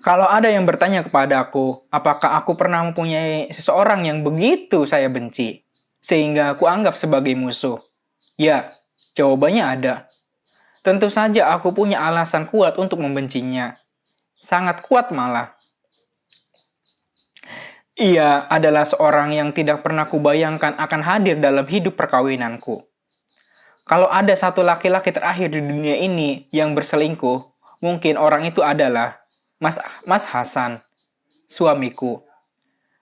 Kalau ada yang bertanya kepada aku, apakah aku pernah mempunyai seseorang yang begitu saya benci, sehingga aku anggap sebagai musuh? Ya, jawabannya ada. Tentu saja aku punya alasan kuat untuk membencinya. Sangat kuat malah. Ia adalah seorang yang tidak pernah kubayangkan akan hadir dalam hidup perkawinanku. Kalau ada satu laki-laki terakhir di dunia ini yang berselingkuh, mungkin orang itu adalah Mas Hasan, suamiku.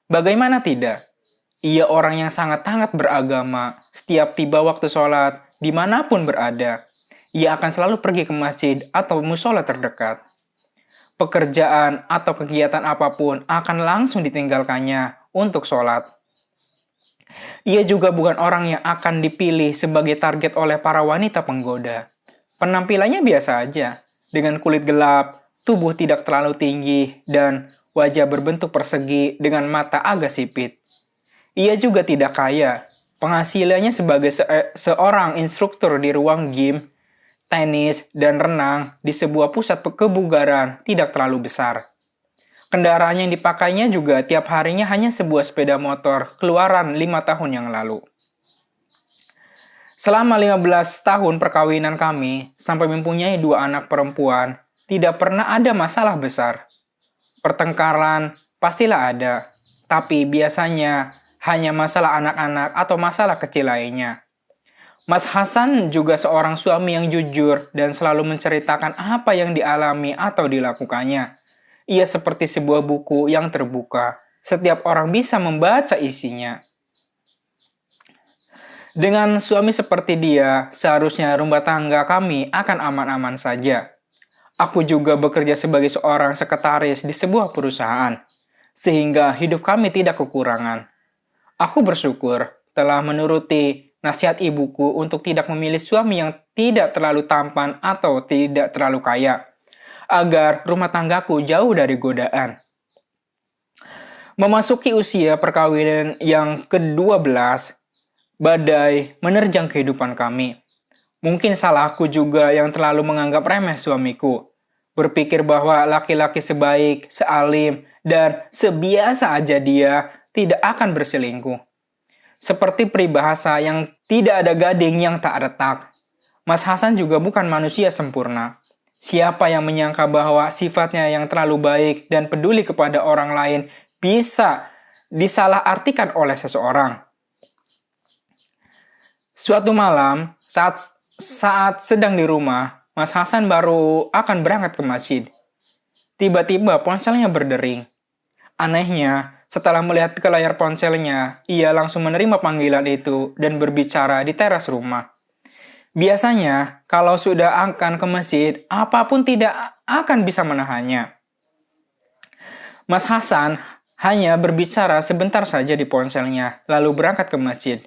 Bagaimana tidak? Ia orang yang sangat-sangat beragama. Setiap tiba waktu sholat, dimanapun berada, ia akan selalu pergi ke masjid atau musola terdekat. Pekerjaan atau kegiatan apapun akan langsung ditinggalkannya untuk sholat. Ia juga bukan orang yang akan dipilih sebagai target oleh para wanita penggoda. Penampilannya biasa aja, dengan kulit gelap, tubuh tidak terlalu tinggi, dan wajah berbentuk persegi dengan mata agak sipit. Ia juga tidak kaya. Penghasilannya sebagai seorang instruktur di ruang gym, tenis, dan renang di sebuah pusat kebugaran tidak terlalu besar. Kendaraan yang dipakainya juga tiap harinya hanya sebuah sepeda motor keluaran 5 tahun yang lalu. Selama 15 tahun perkawinan kami, sampai mempunyai 2 anak perempuan, tidak pernah ada masalah besar. Pertengkaran pastilah ada, tapi biasanya hanya masalah anak-anak atau masalah kecil lainnya. Mas Hasan juga seorang suami yang jujur dan selalu menceritakan apa yang dialami atau dilakukannya. Ia seperti sebuah buku yang terbuka. Setiap orang bisa membaca isinya. Dengan suami seperti dia, seharusnya rumah tangga kami akan aman-aman saja. Aku juga bekerja sebagai seorang sekretaris di sebuah perusahaan, sehingga hidup kami tidak kekurangan. Aku bersyukur telah menuruti nasihat ibuku untuk tidak memilih suami yang tidak terlalu tampan atau tidak terlalu kaya, agar rumah tanggaku jauh dari godaan. Memasuki usia perkawinan yang ke-12, badai menerjang kehidupan kami. Mungkin salahku juga yang terlalu menganggap remeh suamiku. Berpikir bahwa laki-laki sebaik, sealim, dan sebiasa aja dia tidak akan berselingkuh. Seperti peribahasa yang tidak ada gading yang tak retak. Mas Hasan juga bukan manusia sempurna. Siapa yang menyangka bahwa sifatnya yang terlalu baik dan peduli kepada orang lain bisa disalahartikan oleh seseorang. Suatu malam, saat sedang di rumah, Mas Hasan baru akan berangkat ke masjid. Tiba-tiba ponselnya berdering. Anehnya, setelah melihat ke layar ponselnya, ia langsung menerima panggilan itu dan berbicara di teras rumah. Biasanya, kalau sudah akan ke masjid, apapun tidak akan bisa menahannya. Mas Hasan hanya berbicara sebentar saja di ponselnya, lalu berangkat ke masjid.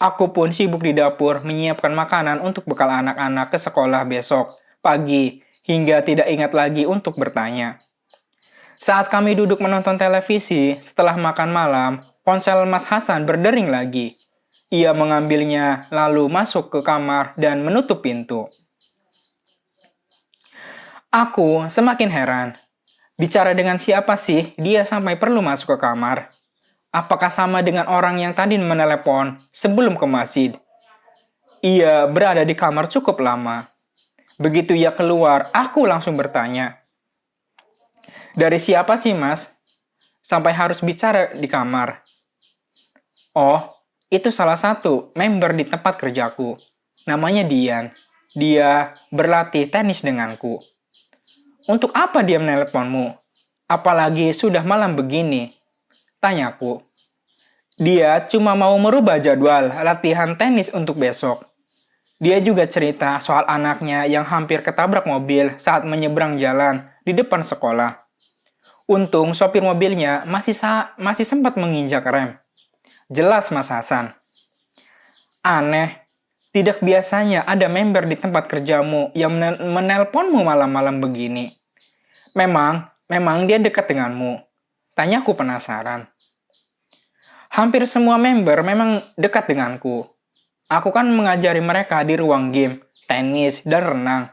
Aku pun sibuk di dapur menyiapkan makanan untuk bekal anak-anak ke sekolah besok pagi, hingga tidak ingat lagi untuk bertanya. Saat kami duduk menonton televisi setelah makan malam, ponsel Mas Hasan berdering lagi. Ia mengambilnya lalu masuk ke kamar dan menutup pintu. Aku semakin heran. Bicara dengan siapa sih dia sampai perlu masuk ke kamar? Apakah sama dengan orang yang tadi menelepon sebelum ke masjid? Ia berada di kamar cukup lama. Begitu ia keluar, aku langsung bertanya, "Dari siapa sih, Mas? Sampai harus bicara di kamar?" "Oh, itu salah satu member di tempat kerjaku. Namanya Dian. Dia berlatih tenis denganku." "Untuk apa dia meneleponmu? Apalagi sudah malam begini?" tanyaku. "Dia cuma mau merubah jadwal latihan tenis untuk besok." Dia juga cerita soal anaknya yang hampir ketabrak mobil saat menyeberang jalan di depan sekolah. Untung sopir mobilnya masih sempat menginjak rem. Jelas Mas Hasan. Aneh, tidak biasanya ada member di tempat kerjamu yang menelponmu malam-malam begini. Memang dia dekat denganmu. Tanyaku penasaran. Hampir semua member memang dekat denganku. Aku kan mengajari mereka di ruang game, tenis, dan renang.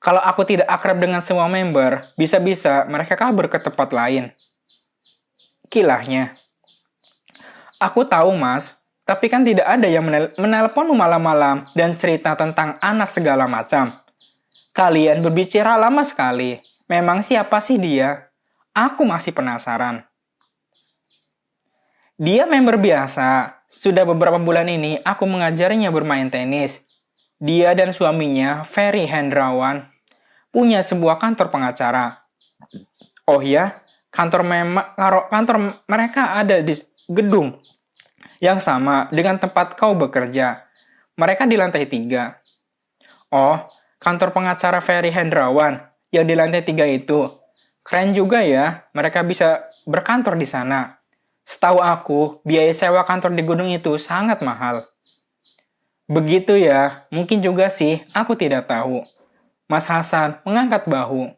Kalau aku tidak akrab dengan semua member, bisa-bisa mereka kabur ke tempat lain. Kilahnya. Aku tahu, Mas, tapi kan tidak ada yang menelponmu malam-malam dan cerita tentang anak segala macam. Kalian berbicara lama sekali. Memang siapa sih dia? Aku masih penasaran. Dia member biasa. Sudah beberapa bulan ini aku mengajarinya bermain tenis. Dia dan suaminya, Ferry Hendrawan, punya sebuah kantor pengacara. Oh ya, kantor mereka ada di gedung yang sama dengan tempat kau bekerja. Mereka di lantai 3. Oh, kantor pengacara Ferry Hendrawan yang di lantai 3 itu. Keren juga ya, mereka bisa berkantor di sana. Setahu aku, biaya sewa kantor di gedung itu sangat mahal. Begitu ya, mungkin juga sih, aku tidak tahu. Mas Hasan mengangkat bahu.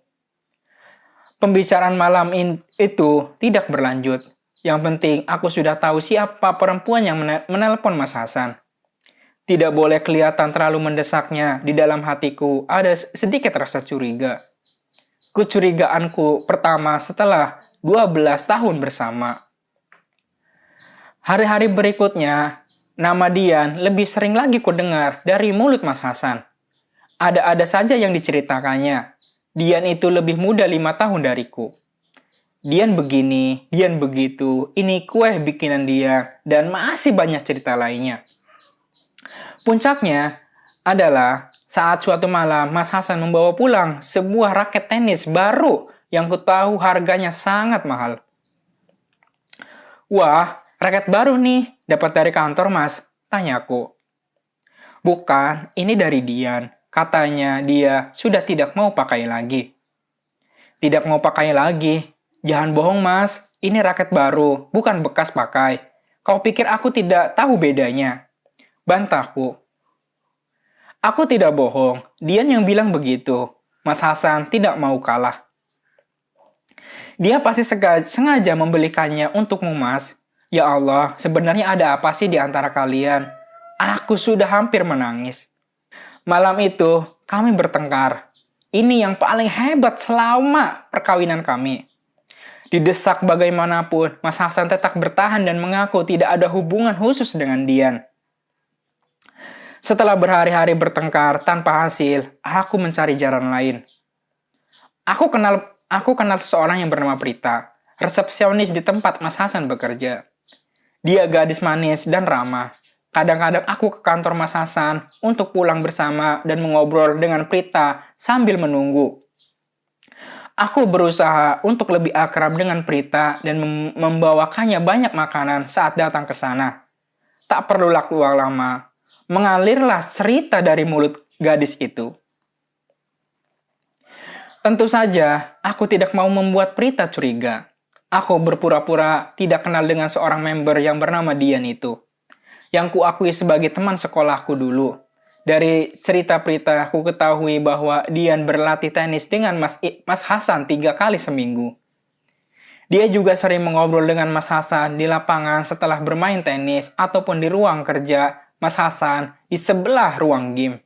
Pembicaraan malam itu tidak berlanjut. Yang penting aku sudah tahu siapa perempuan yang menelpon Mas Hasan. Tidak boleh kelihatan terlalu mendesaknya, di dalam hatiku ada sedikit rasa curiga. Kecurigaanku pertama setelah 12 tahun bersama. Hari-hari berikutnya, nama Dian lebih sering lagi kudengar dari mulut Mas Hasan. Ada-ada saja yang diceritakannya. Dian itu lebih muda 5 tahun dariku. Dian begini, Dian begitu, ini kue bikinan dia, dan masih banyak cerita lainnya. Puncaknya adalah saat suatu malam Mas Hasan membawa pulang sebuah raket tenis baru yang ku tahu harganya sangat mahal. Wah, raket baru nih, dapat dari kantor Mas, tanyaku. Bukan, ini dari Dian. Katanya dia sudah tidak mau pakai lagi. Tidak mau pakai lagi? Jangan bohong Mas, ini raket baru, bukan bekas pakai. Kau pikir aku tidak tahu bedanya? Bantahku. Aku tidak bohong, Dian yang bilang begitu. Mas Hasan tidak mau kalah. Dia pasti sengaja membelikannya untukmu, Mas. Ya Allah, sebenarnya ada apa sih di antara kalian? Aku sudah hampir menangis. Malam itu, kami bertengkar. Ini yang paling hebat selama perkawinan kami. Didesak bagaimanapun, Mas Hasan tetap bertahan dan mengaku tidak ada hubungan khusus dengan Dian. Setelah berhari-hari bertengkar tanpa hasil, aku mencari jalan lain. Aku kenal seseorang yang bernama Prita, resepsionis di tempat Mas Hasan bekerja. Dia gadis manis dan ramah. Kadang-kadang aku ke kantor Mas Hasan untuk pulang bersama dan mengobrol dengan Prita sambil menunggu. Aku berusaha untuk lebih akrab dengan Prita dan membawakannya banyak makanan saat datang ke sana. Tak perlu waktu lama, mengalirlah cerita dari mulut gadis itu. Tentu saja, aku tidak mau membuat Prita curiga. Aku berpura-pura tidak kenal dengan seorang member yang bernama Dian itu, yang kuakui sebagai teman sekolahku dulu. Dari cerita Prita, aku ketahui bahwa Dian berlatih tenis dengan Mas Hasan 3 kali seminggu. Dia juga sering mengobrol dengan Mas Hasan di lapangan setelah bermain tenis ataupun di ruang kerja Mas Hasan di sebelah ruang game.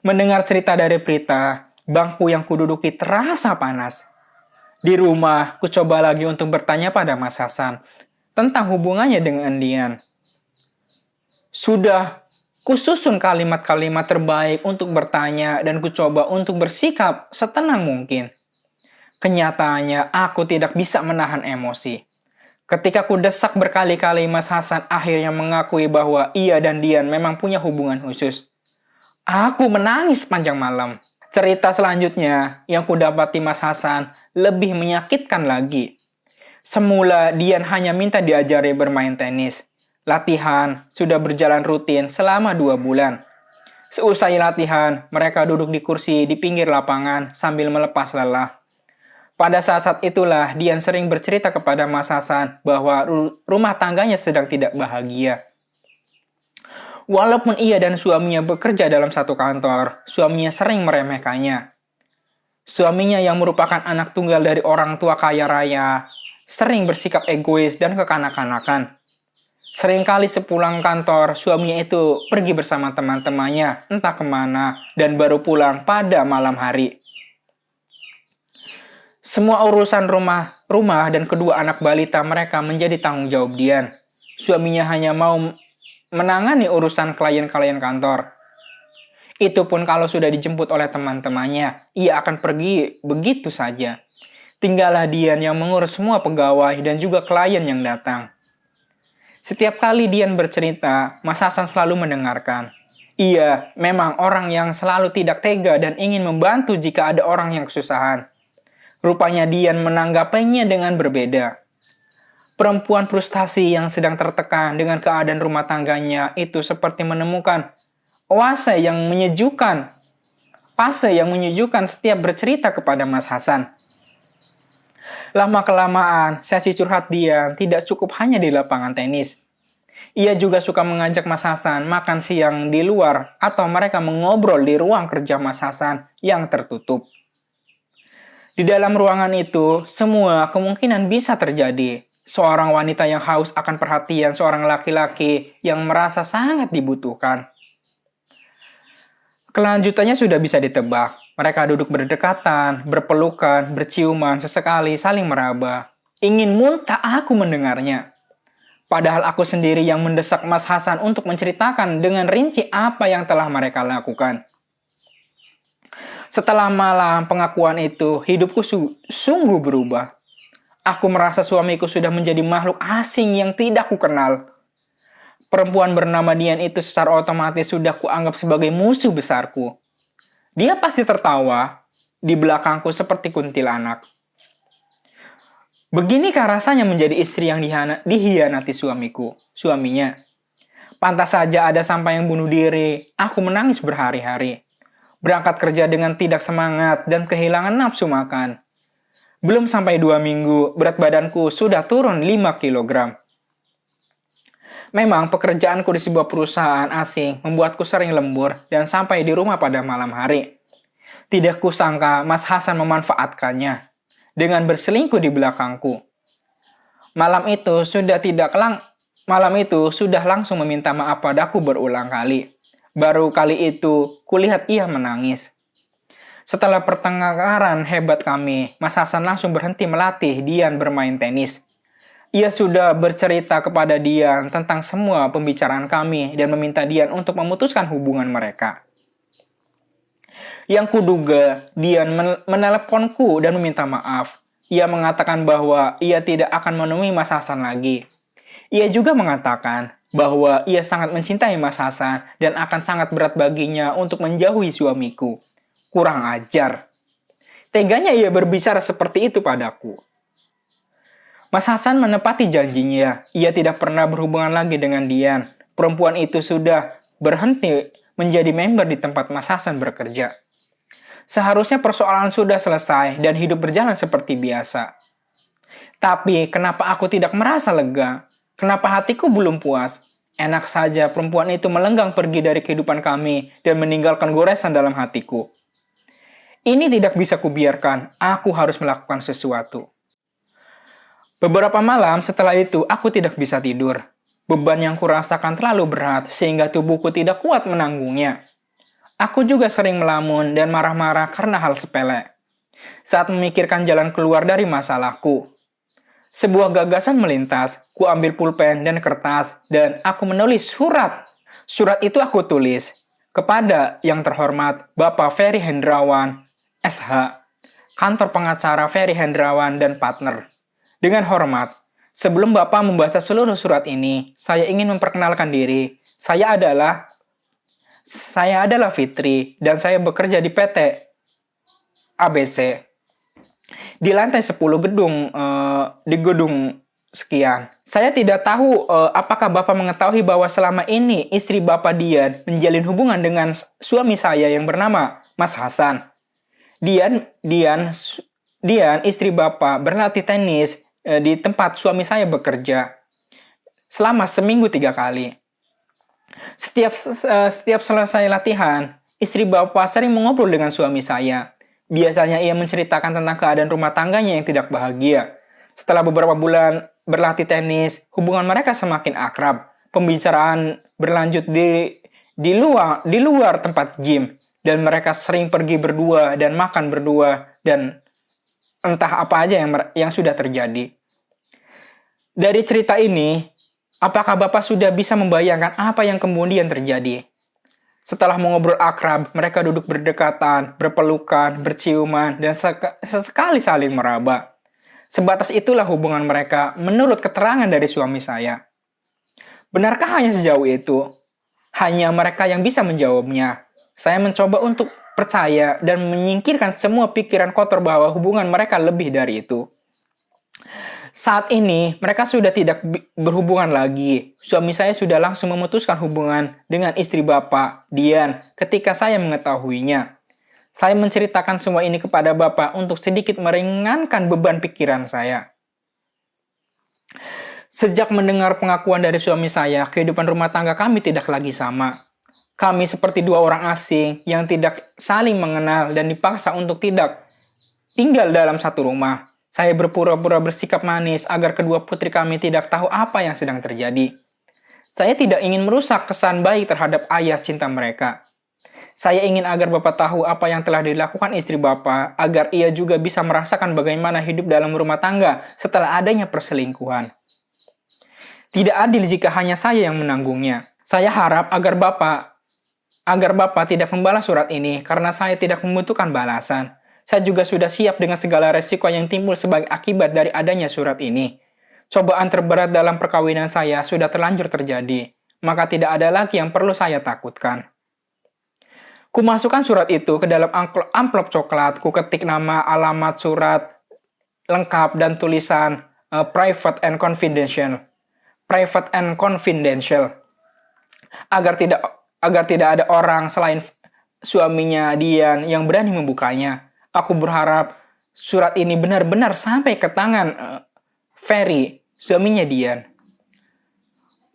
Mendengar cerita dari Prita, bangku yang kududuki terasa panas. Di rumah, ku coba lagi untuk bertanya pada Mas Hasan tentang hubungannya dengan Dian. Sudah kususun kalimat-kalimat terbaik untuk bertanya dan ku coba untuk bersikap setenang mungkin. Kenyataannya, aku tidak bisa menahan emosi. Ketika ku desak berkali-kali, Mas Hasan akhirnya mengakui bahwa ia dan Dian memang punya hubungan khusus. Aku menangis panjang malam. Cerita selanjutnya yang kudapati Mas Hasan lebih menyakitkan lagi. Semula Dian hanya minta diajari bermain tenis. Latihan sudah berjalan rutin selama 2 bulan. Seusai latihan, mereka duduk di kursi di pinggir lapangan sambil melepas lelah. Pada saat itulah Dian sering bercerita kepada Mas Hasan bahwa rumah tangganya sedang tidak bahagia. Walaupun ia dan suaminya bekerja dalam satu kantor, suaminya sering meremehkannya. Suaminya yang merupakan anak tunggal dari orang tua kaya raya, sering bersikap egois dan kekanak-kanakan. Seringkali sepulang kantor, suaminya itu pergi bersama teman-temannya entah kemana dan baru pulang pada malam hari. Semua urusan rumah dan kedua anak balita mereka menjadi tanggung jawab Dian. Suaminya hanya mau menangani urusan klien-klien kantor. Itu pun kalau sudah dijemput oleh teman-temannya, ia akan pergi begitu saja. Tinggallah Dian yang mengurus semua pegawai dan juga klien yang datang. Setiap kali Dian bercerita, Mas Hasan selalu mendengarkan. Ia memang orang yang selalu tidak tega dan ingin membantu jika ada orang yang kesusahan. Rupanya Dian menanggapinya dengan berbeda. Perempuan frustasi yang sedang tertekan dengan keadaan rumah tangganya itu seperti menemukan fase yang menyejukkan setiap bercerita kepada Mas Hasan. Lama-kelamaan, sesi curhat Dian tidak cukup hanya di lapangan tenis. Ia juga suka mengajak Mas Hasan makan siang di luar atau mereka mengobrol di ruang kerja Mas Hasan yang tertutup. Di dalam ruangan itu, semua kemungkinan bisa terjadi. Seorang wanita yang haus akan perhatian seorang laki-laki yang merasa sangat dibutuhkan. Kelanjutannya sudah bisa ditebak. Mereka duduk berdekatan, berpelukan, berciuman, sesekali saling meraba. Ingin muntah aku mendengarnya. Padahal aku sendiri yang mendesak Mas Hasan untuk menceritakan dengan rinci apa yang telah mereka lakukan. Setelah malam pengakuan itu, hidupku sungguh berubah. Aku merasa suamiku sudah menjadi makhluk asing yang tidak kukenal. Perempuan bernama Dian itu secara otomatis sudah kuanggap sebagai musuh besarku. Dia pasti tertawa di belakangku seperti kuntilanak. Beginikah rasanya menjadi istri yang dihianati suaminya. Pantas saja ada sampai yang bunuh diri. Aku menangis berhari-hari. Berangkat kerja dengan tidak semangat dan kehilangan nafsu makan. Belum sampai 2 minggu, berat badanku sudah turun 5 kg. Memang pekerjaanku di sebuah perusahaan asing membuatku sering lembur dan sampai di rumah pada malam hari. Tidak kusangka Mas Hasan memanfaatkannya dengan berselingkuh di belakangku. Malam itu sudah langsung meminta maaf padaku berulang kali. Baru kali itu, kulihat ia menangis. Setelah pertengkaran hebat kami, Mas Hasan langsung berhenti melatih Dian bermain tenis. Ia sudah bercerita kepada Dian tentang semua pembicaraan kami dan meminta Dian untuk memutuskan hubungan mereka. Yang kuduga, Dian meneleponku dan meminta maaf. Ia mengatakan bahwa ia tidak akan menemui Mas Hasan lagi. Ia juga mengatakan bahwa ia sangat mencintai Mas Hasan dan akan sangat berat baginya untuk menjauhi suamiku. Kurang ajar. Teganya ia berbicara seperti itu padaku. Mas Hasan menepati janjinya. Ia tidak pernah berhubungan lagi dengan Dian. Perempuan itu sudah berhenti menjadi member di tempat Mas Hasan bekerja. Seharusnya persoalan sudah selesai dan hidup berjalan seperti biasa. Tapi kenapa aku tidak merasa lega? Kenapa hatiku belum puas? Enak saja perempuan itu melenggang pergi dari kehidupan kami dan meninggalkan goresan dalam hatiku. Ini tidak bisa kubiarkan, aku harus melakukan sesuatu. Beberapa malam setelah itu aku tidak bisa tidur. Beban yang kurasakan terlalu berat sehingga tubuhku tidak kuat menanggungnya. Aku juga sering melamun dan marah-marah karena hal sepele. Saat memikirkan jalan keluar dari masalahku, sebuah gagasan melintas, ku ambil pulpen dan kertas, dan aku menulis surat. Surat itu aku tulis, kepada yang terhormat Bapak Ferry Hendrawan, SH, kantor pengacara Ferry Hendrawan dan partner. Dengan hormat, sebelum Bapak membaca seluruh surat ini, saya ingin memperkenalkan diri. Saya adalah Fitri, dan saya bekerja di PT ABC. Di lantai 10 di gedung sekian. Saya tidak tahu apakah Bapak mengetahui bahwa selama ini istri Bapak Dian menjalin hubungan dengan suami saya yang bernama Mas Hasan. Dian istri Bapak berlatih tenis di tempat suami saya bekerja selama seminggu 3 kali. Setiap selesai latihan, istri Bapak sering mengobrol dengan suami saya. Biasanya ia menceritakan tentang keadaan rumah tangganya yang tidak bahagia. Setelah beberapa bulan berlatih tenis, hubungan mereka semakin akrab. Pembicaraan berlanjut di luar tempat gym, dan mereka sering pergi berdua dan makan berdua, dan entah apa aja yang sudah terjadi. Dari cerita ini, apakah Bapak sudah bisa membayangkan apa yang kemudian terjadi? Setelah mengobrol akrab, mereka duduk berdekatan, berpelukan, berciuman, dan sesekali saling meraba. Sebatas itulah hubungan mereka menurut keterangan dari suami saya. Benarkah hanya sejauh itu? Hanya mereka yang bisa menjawabnya. Saya mencoba untuk percaya dan menyingkirkan semua pikiran kotor bahwa hubungan mereka lebih dari itu. Saat ini, mereka sudah tidak berhubungan lagi. Suami saya sudah langsung memutuskan hubungan dengan istri Bapak, Dian, ketika saya mengetahuinya. Saya menceritakan semua ini kepada Bapak untuk sedikit meringankan beban pikiran saya. Sejak mendengar pengakuan dari suami saya, kehidupan rumah tangga kami tidak lagi sama. Kami seperti dua orang asing yang tidak saling mengenal dan dipaksa untuk tidak tinggal dalam satu rumah. Saya berpura-pura bersikap manis agar kedua putri kami tidak tahu apa yang sedang terjadi. Saya tidak ingin merusak kesan baik terhadap ayah cinta mereka. Saya ingin agar Bapak tahu apa yang telah dilakukan istri Bapak, agar ia juga bisa merasakan bagaimana hidup dalam rumah tangga setelah adanya perselingkuhan. Tidak adil jika hanya saya yang menanggungnya. Saya harap agar Bapak tidak membalas surat ini karena saya tidak membutuhkan balasan. Saya juga sudah siap dengan segala resiko yang timbul sebagai akibat dari adanya surat ini. Cobaan terberat dalam perkawinan saya sudah terlanjur terjadi, maka tidak ada lagi yang perlu saya takutkan. Kumasukkan surat itu ke dalam amplop coklat, ku ketik nama, alamat surat lengkap dan tulisan private and confidential. Private and confidential. Agar tidak ada orang selain suaminya Dian yang berani membukanya. Aku berharap surat ini benar-benar sampai ke tangan Ferry, suaminya Dian.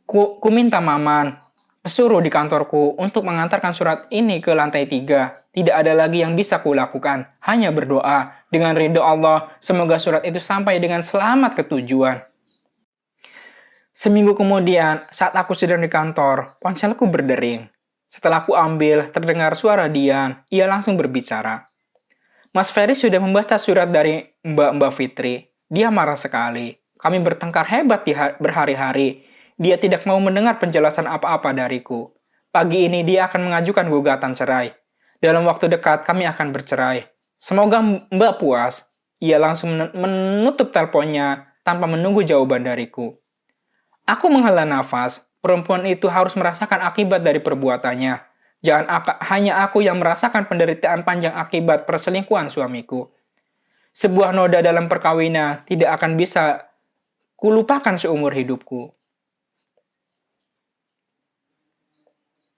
Ku minta Maman, pesuruh di kantorku untuk mengantarkan surat ini ke lantai 3. Tidak ada lagi yang bisa kulakukan, hanya berdoa. Dengan ridho Allah, semoga surat itu sampai dengan selamat ke tujuan. Seminggu kemudian, saat aku sedang di kantor, ponselku berdering. Setelah aku ambil, terdengar suara Dian. Ia langsung berbicara. Mas Ferry sudah membaca surat dari Mbak Fitri. Dia marah sekali. Kami bertengkar hebat berhari-hari. Dia tidak mau mendengar penjelasan apa-apa dariku. Pagi ini dia akan mengajukan gugatan cerai. Dalam waktu dekat kami akan bercerai. Semoga Mbak puas. Ia langsung menutup teleponnya tanpa menunggu jawaban dariku. Aku menghela nafas. Perempuan itu harus merasakan akibat dari perbuatannya. Jangan hanya aku yang merasakan penderitaan panjang akibat perselingkuhan suamiku. Sebuah noda dalam perkawinan tidak akan bisa kulupakan seumur hidupku.